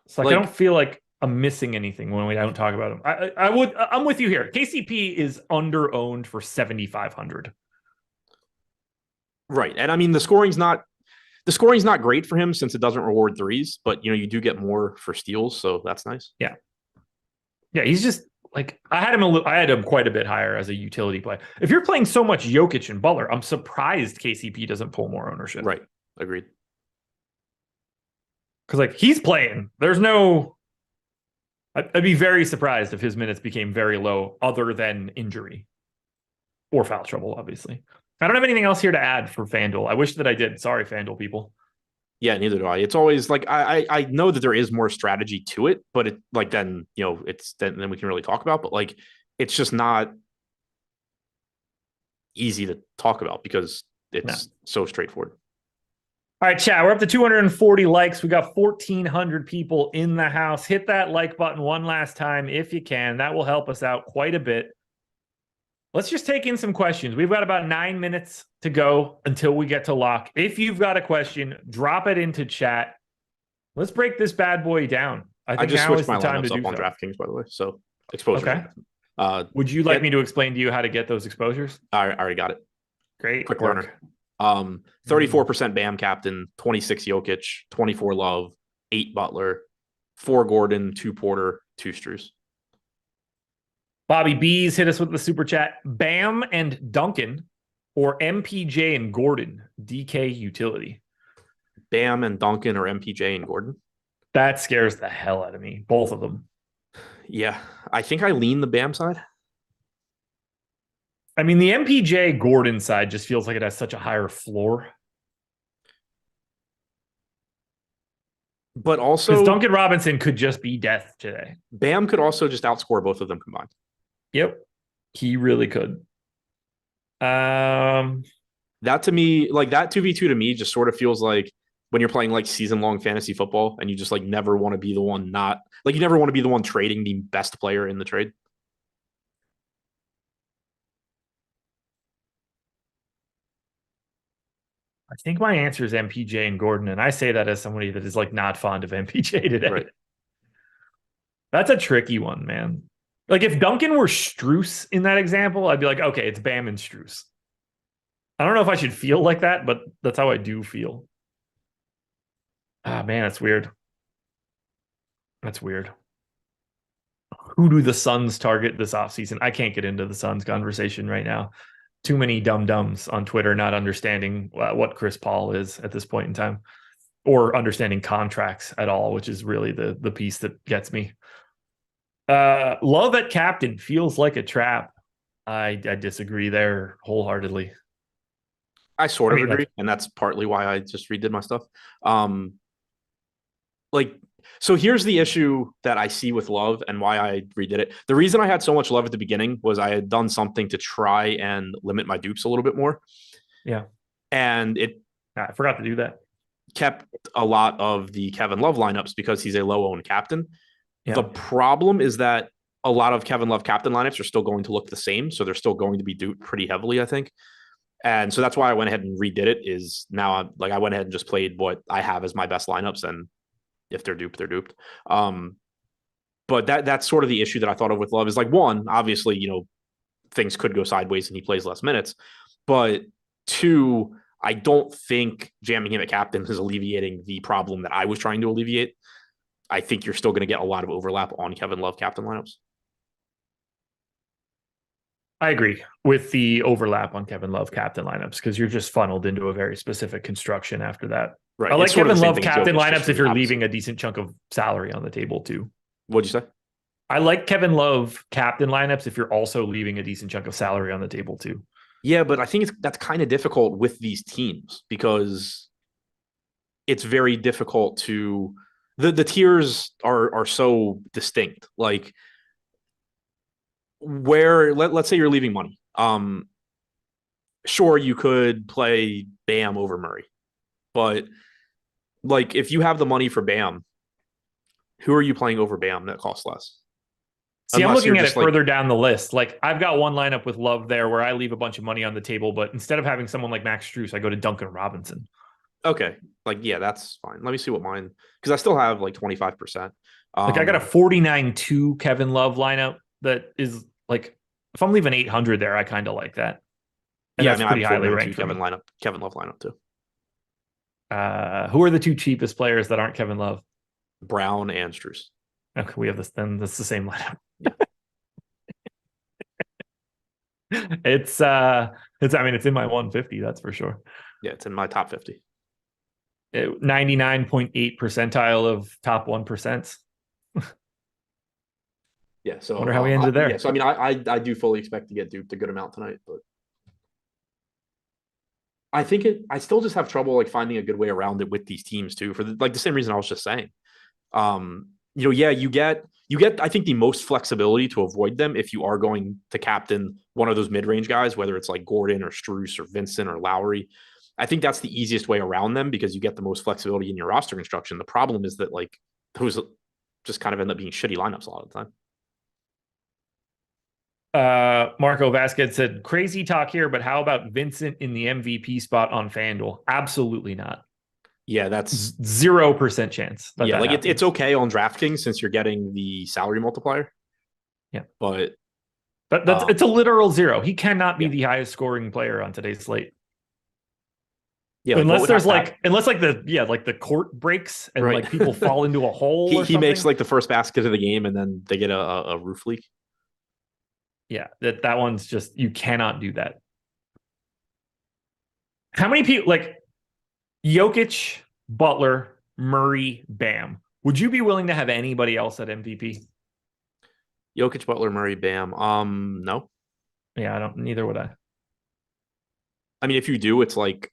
So I don't feel like I'm missing anything when we don't talk about him. I'm with you here. KCP is under owned for 7,500. Right. And I mean, the scoring's not great for him since it doesn't reward threes, but you do get more for steals. So that's nice. Yeah. Yeah. He's just like, I had him quite a bit higher as a utility play. If you're playing so much Jokic and Butler, I'm surprised KCP doesn't pull more ownership. Right. Agreed. Because like he's playing, I'd be very surprised if his minutes became very low other than injury or foul trouble, obviously. I don't have anything else here to add for FanDuel. I wish that I did. Sorry, FanDuel people. Yeah, neither do I. It's always like I know that there is more strategy to it, but it like then it's then we can really talk about. But like it's just not easy to talk about because it's so straightforward. All right, chat. We're up to 240 likes. We got 1,400 people in the house. Hit that like button one last time if you can. That will help us out quite a bit. Let's just take in some questions. We've got about 9 minutes to go until we get to lock. If you've got a question, drop it into chat. Let's break this bad boy down. I just switched my lineups up on DraftKings, by the way. So exposure. Okay. Would you like me to explain to you how to get those exposures? I already got it. Great. Quick learner. 34% Bam captain, 26 Jokic, 24 Love, 8 Butler, 4 Gordon, 2 Porter, 2 Strus. Bobby B's hit us with the super chat. Bam and Duncan or MPJ and Gordon, DK utility. Bam and Duncan or MPJ and Gordon? That scares the hell out of me. Both of them. Yeah, I think I lean the Bam side. I mean, the MPJ Gordon side just feels like it has such a higher floor. But also, because Duncan Robinson could just be death today. Bam could also just outscore both of them combined. Yep, he really could. That to me, like that 2v2 to me just sort of feels like when you're playing like season-long fantasy football and you just like never want to be the one you never want to be the one trading the best player in the trade. I think my answer is MPJ and Gordon, and I say that as somebody that is like not fond of MPJ today. Right. That's a tricky one, man. Like if Duncan were Strus in that example, I'd be like, okay, it's Bam and Strus. I don't know if I should feel like that, but that's how I do feel. Ah, man, that's weird. That's weird. Who do the Suns target this offseason? I can't get into the Suns conversation right now. Too many dum-dums on Twitter not understanding what Chris Paul is at this point in time or understanding contracts at all, which is really the piece that gets me. Love at captain feels like a trap. I disagree there wholeheartedly. I sort of agree, and that's partly why I just redid my stuff. So here's the issue that I see with Love and why I redid it. The reason I had so much Love at the beginning was I had done something to try and limit my dupes a little bit more. Yeah. And I forgot to do that. Kept a lot of the Kevin Love lineups because he's a low-owned captain. Yeah. The problem is that a lot of Kevin Love captain lineups are still going to look the same. So they're still going to be duped pretty heavily, I think. And so that's why I went ahead and redid it. Is now I went ahead and just played what I have as my best lineups, and if they're duped, they're duped. But that's sort of the issue that I thought of with Love is like, one, obviously, things could go sideways and he plays less minutes, but two, I don't think jamming him at captain is alleviating the problem that I was trying to alleviate. I think you're still going to get a lot of overlap on Kevin Love captain lineups. I agree with the overlap on Kevin Love captain lineups because you're just funneled into a very specific construction after that. Right. I like Kevin Love captain lineups if you're leaving a decent chunk of salary on the table too. What'd you say? I like Kevin Love captain lineups if you're also leaving a decent chunk of salary on the table too. Yeah, but I think that's kind of difficult with these teams because it's very difficult to the tiers are so distinct. Like where let's say you're leaving money. Sure, you could play Bam over Murray, but like if you have the money for Bam, who are you playing over Bam that costs less? See, I'm looking at it further down the list. Like I've got one lineup with Love there where I leave a bunch of money on the table, but instead of having someone like Max Strus, I go to Duncan Robinson. Okay. Like, yeah, that's fine. Let me see what mine, because I still have like 25%. Like I got a 49-2 Kevin Love lineup that is like, if I'm leaving 800 there, I kind of like that. And yeah, that's pretty highly ranked. Kevin Love lineup too. Who are the two cheapest players that aren't Kevin Love? Brown and Strus. Okay, we have this. Then that's the same lineup. Yeah. It's I mean, it's in my 150. That's for sure. Yeah, it's in my top 50. 99.8 percentile of top 1%. Yeah, so I wonder how we ended there. Yeah, so I mean, I do fully expect to get duped a good amount tonight, but I think I still just have trouble like finding a good way around it with these teams too, for the same reason I was just saying. Yeah, you get I think the most flexibility to avoid them if you are going to captain one of those mid-range guys, whether it's like Gordon or Strus or Vincent or Lowry. I think that's the easiest way around them because you get the most flexibility in your roster construction. The problem is that like those just kind of end up being shitty lineups a lot of the time. Marco Vasquez said, crazy talk here, but how about Vincent in the MVP spot on FanDuel? Absolutely not. Yeah, that's 0% chance. Yeah, like it's okay on DraftKings since you're getting the salary multiplier. Yeah, but that's it's a literal zero. He cannot be the highest scoring player on today's slate. Yeah, unless there's the court breaks and like people fall into a hole. He makes like the first basket of the game and then they get a roof leak. Yeah, that one's just, you cannot do that. How many people like Jokic, Butler, Murray, Bam? Would you be willing to have anybody else at MVP? Jokic, Butler, Murray, Bam. No. Yeah, neither would I. I mean, if you do, it's like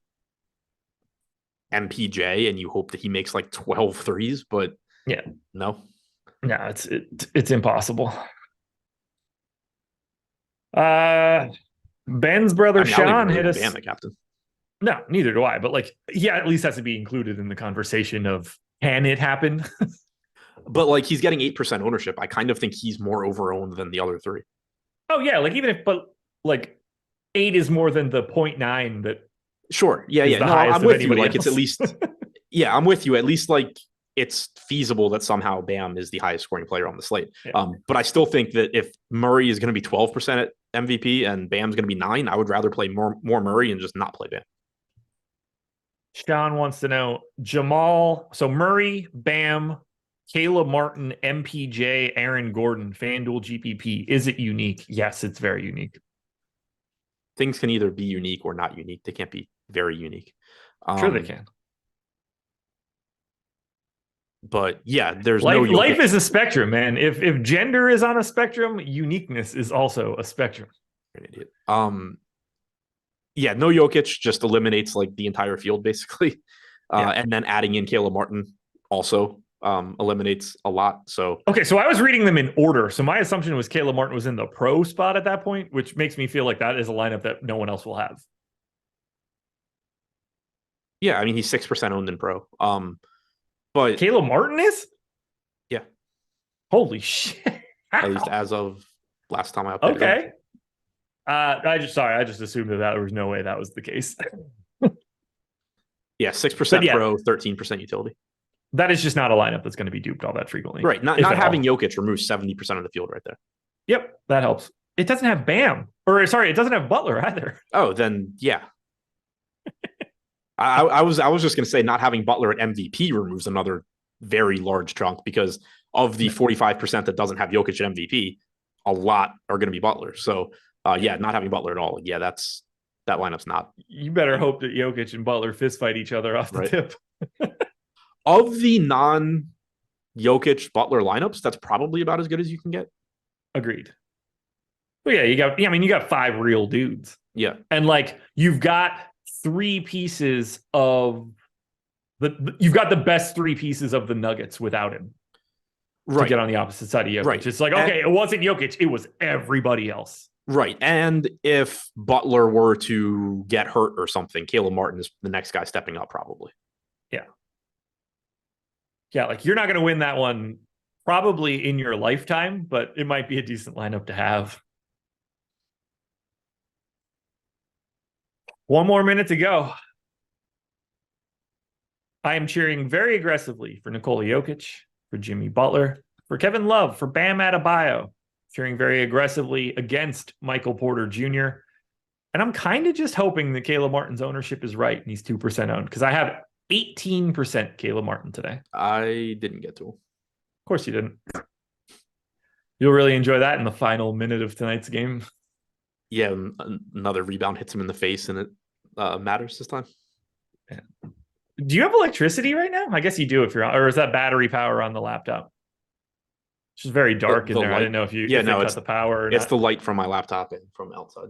MPJ and you hope that he makes like 12 threes, but yeah, no, it's impossible. Ben's brother Sean hit us. Bam, the captain. No, neither do I. But like, yeah, at least has to be included in the conversation of can it happen? But like, he's getting 8% ownership. I kind of think he's more overowned than the other three. Oh yeah, like but 8 is more than the 0.9 that. Sure. Yeah. No, I'm with you. Like, it's at least. Yeah, I'm with you. At least like it's feasible that somehow Bam is the highest scoring player on the slate. Yeah. But I still think that if Murray is going to be 12% at MVP and Bam's going to be 9%, I would rather play more Murray and just not play Bam. Sean wants to know Jamal. So Murray, Bam, Caleb Martin, MPJ, Aaron Gordon, FanDuel GPP. Is it unique? Yes, it's very unique. Things can either be unique or not unique. They can't be very unique. Sure they can. But yeah, there's life is a spectrum, man. If gender is on a spectrum, uniqueness is also a spectrum. You're an idiot. Yeah, no Jokic just eliminates like the entire field basically. And then adding in Caleb Martin also eliminates a lot. So okay, so I was reading them in order. So my assumption was Caleb Martin was in the pro spot at that point, which makes me feel like that is a lineup that no one else will have. Yeah, I mean he's 6% owned in pro. But Caleb Martin is? Yeah. Holy shit. at least as of last time I updated. Okay. I just assumed that there was no way that was the case. Yeah, 6% pro, 13% utility. That is just not a lineup that's going to be duped all that frequently. Right. Not having Jokic removes 70% of the field right there. Yep, that helps. It doesn't have Bam. Or sorry, it doesn't have Butler either. Oh, then yeah. I was just going to say not having Butler at MVP removes another very large chunk because of the 45% that doesn't have Jokic at MVP, a lot are going to be Butler. So yeah, not having Butler at all. Yeah, that lineup's not. You better hope that Jokic and Butler fist fight each other off the tip. Of the non-Jokic Butler lineups, that's probably about as good as you can get. Agreed. Well, yeah, you got 5 real dudes. Yeah. And like you've got 3 pieces of you've got the best 3 pieces of the Nuggets without him. Right. To get on the opposite side of Jokic. Right. It's like, okay, it wasn't Jokic, it was everybody else. Right. And if Butler were to get hurt or something, Caleb Martin is the next guy stepping up probably. Yeah. Yeah, like you're not going to win that one probably in your lifetime, but it might be a decent lineup to have. 1 more minute to go. I am cheering very aggressively for Nikola Jokic, for Jimmy Butler, for Kevin Love, for Bam Adebayo. Cheering very aggressively against Michael Porter Jr. And I'm kind of just hoping that Caleb Martin's ownership is right and he's 2% owned because I have 18% Caleb Martin today. I didn't get to him. Of course you didn't. You'll really enjoy that in the final minute of tonight's game. Yeah, another rebound hits him in the face and it matters this time. Yeah. Do you have electricity right now? I guess you do if you're on, or is that battery power on the laptop? It's just very dark in there. Light. I didn't know if you cut the power. It's the light from my laptop and from outside.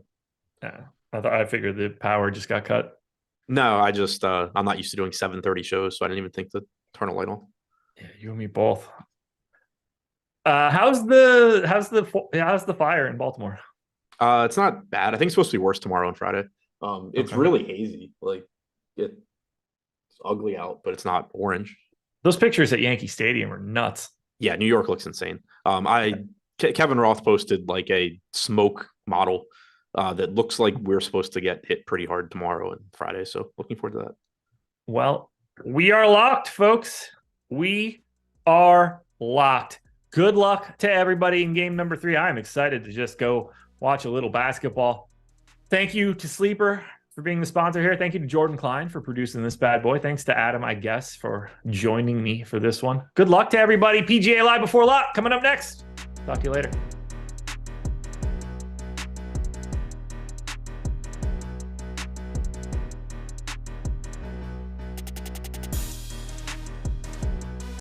Yeah, I figured the power just got cut. No, I just I'm not used to doing 7:30 shows, so I didn't even think to turn a light on. Yeah, you and me both. How's the fire in Baltimore? It's not bad. I think it's supposed to be worse tomorrow and Friday. It's really hazy. Like it's ugly out, but it's not orange. Those pictures at Yankee Stadium are nuts. Yeah, New York looks insane. Kevin Roth posted like a smoke model that looks like we're supposed to get hit pretty hard tomorrow and Friday. So looking forward to that. Well, we are locked, folks. We are locked. Good luck to everybody in game number 3. I'm excited to just go watch a little basketball. Thank you to Sleeper for being the sponsor here. Thank you to Jordan Klein for producing this bad boy. Thanks to Adam, I guess, for joining me for this one. Good luck to everybody. PGA Live Before Lock coming up next. Talk to you later.